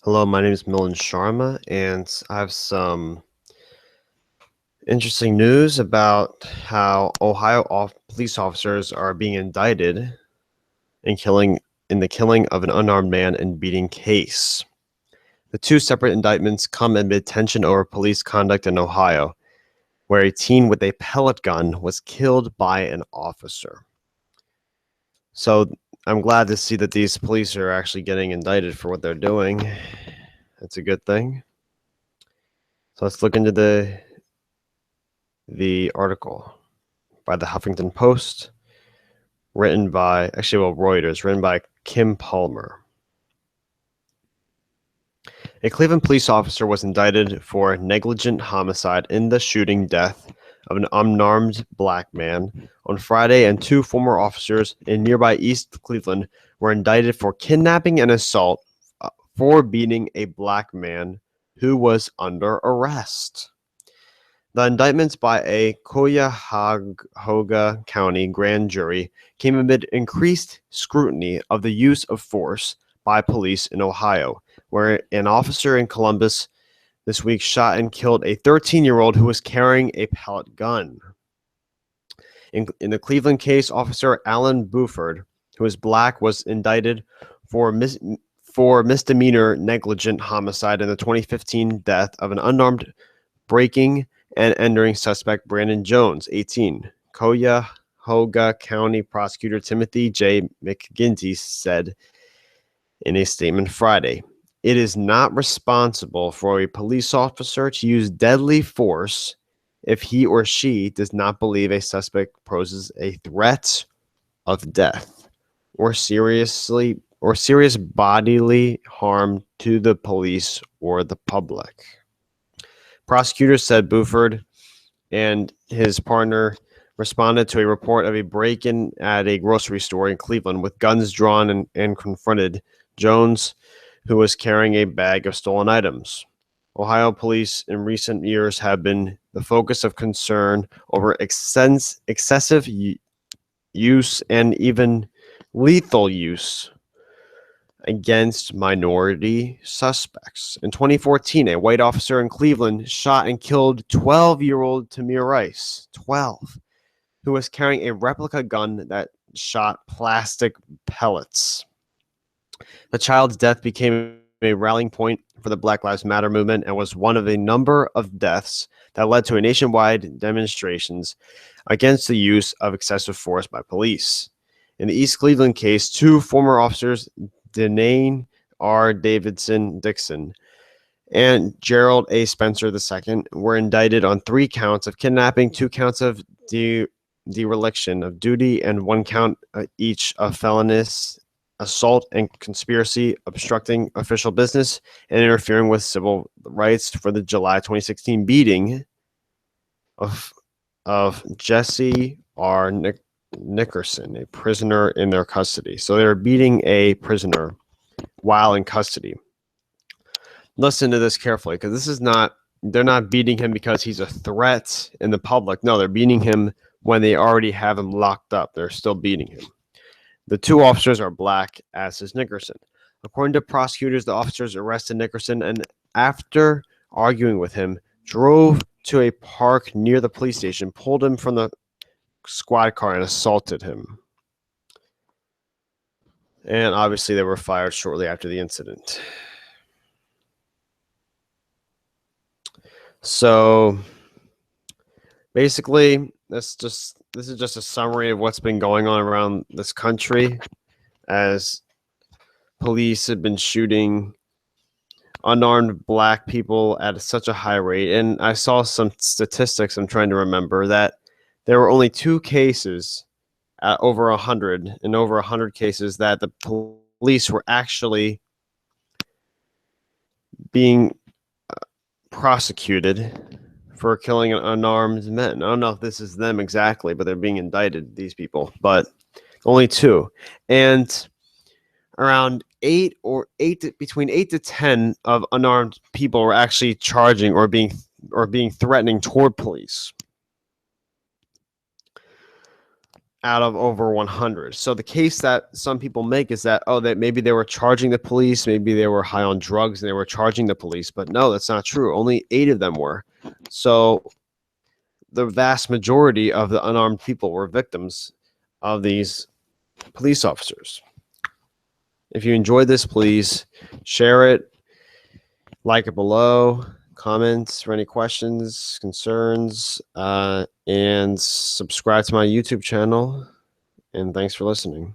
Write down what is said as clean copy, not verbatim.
Hello, my name is Milan Sharma, and I have some interesting news about how police officers are being indicted in the killing of an unarmed man and beating case. The two separate indictments come amid tension over police conduct in Ohio, where a teen with a pellet gun was killed by an officer. So I'm glad to see that these police are actually getting indicted for what they're doing. That's a good thing. So let's look into the article by the Huffington Post, Reuters, written by Kim Palmer. A Cleveland police officer was indicted for negligent homicide in the shooting death of an unarmed black man on Friday, and two former officers in nearby East Cleveland were indicted for kidnapping and assault for beating a black man who was under arrest. The indictments by a Cuyahoga County grand jury came amid increased scrutiny of the use of force by police in Ohio, where an officer in Columbus this week shot and killed a 13-year-old who was carrying a pellet gun. In the Cleveland case, Officer Alan Buford, who is black, was indicted for misdemeanor negligent homicide in the 2015 death of an unarmed breaking and entering suspect Brandon Jones, 18. Cuyahoga County Prosecutor Timothy J. McGinty said in a statement Friday, "It is not responsible for a police officer to use deadly force if he or she does not believe a suspect poses a threat of death or serious bodily harm to the police or the public." Prosecutors said Buford and his partner responded to a report of a break-in at a grocery store in Cleveland with guns drawn and confronted Jones, who was carrying a bag of stolen items. Ohio police in recent years have been the focus of concern over excessive use and even lethal use against minority suspects. In 2014, a white officer in Cleveland shot and killed 12-year-old Tamir Rice, 12, who was carrying a replica gun that shot plastic pellets. The child's death became a rallying point for the Black Lives Matter movement and was one of a number of deaths that led to nationwide demonstrations against the use of excessive force by police. In the East Cleveland case, two former officers, Denane R. Davidson Dixon and Gerald A. Spencer II, were indicted on 3 counts of kidnapping, 2 counts of dereliction of duty, and 1 count each of felonious assault and conspiracy, obstructing official business, and interfering with civil rights for the July 2016 beating of Jesse R. Nickerson, a prisoner in their custody. So they're beating a prisoner while in custody. Listen to this carefully, because they're not beating him because he's a threat in the public. No, they're beating him when they already have him locked up. They're still beating him. The 2 officers are black, as is Nickerson. According to prosecutors, the officers arrested Nickerson and, after arguing with him, drove to a park near the police station, pulled him from the squad car, and assaulted him. And obviously they were fired shortly after the incident. So basically, this is just a summary of what's been going on around this country, as police have been shooting unarmed black people at such a high rate. And I saw some statistics, I'm trying to remember, that there were only 2 cases over 100, in over 100 cases, that the police were actually being prosecuted for killing an unarmed man. I don't know if this is them exactly, but they're being indicted, these people. But only 2. And around between 8 to 10 of unarmed people were actually charging or being threatening toward police. out of over 100. So the case that some people make is that, oh, that maybe they were charging the police, maybe they were high on drugs and they were charging the police. But no, that's not true. Only 8 of them were. So the vast majority of the unarmed people were victims of these police officers. If you enjoyed this, please share it, like it below, comments for any questions, concerns, and subscribe to my YouTube channel. And thanks for listening.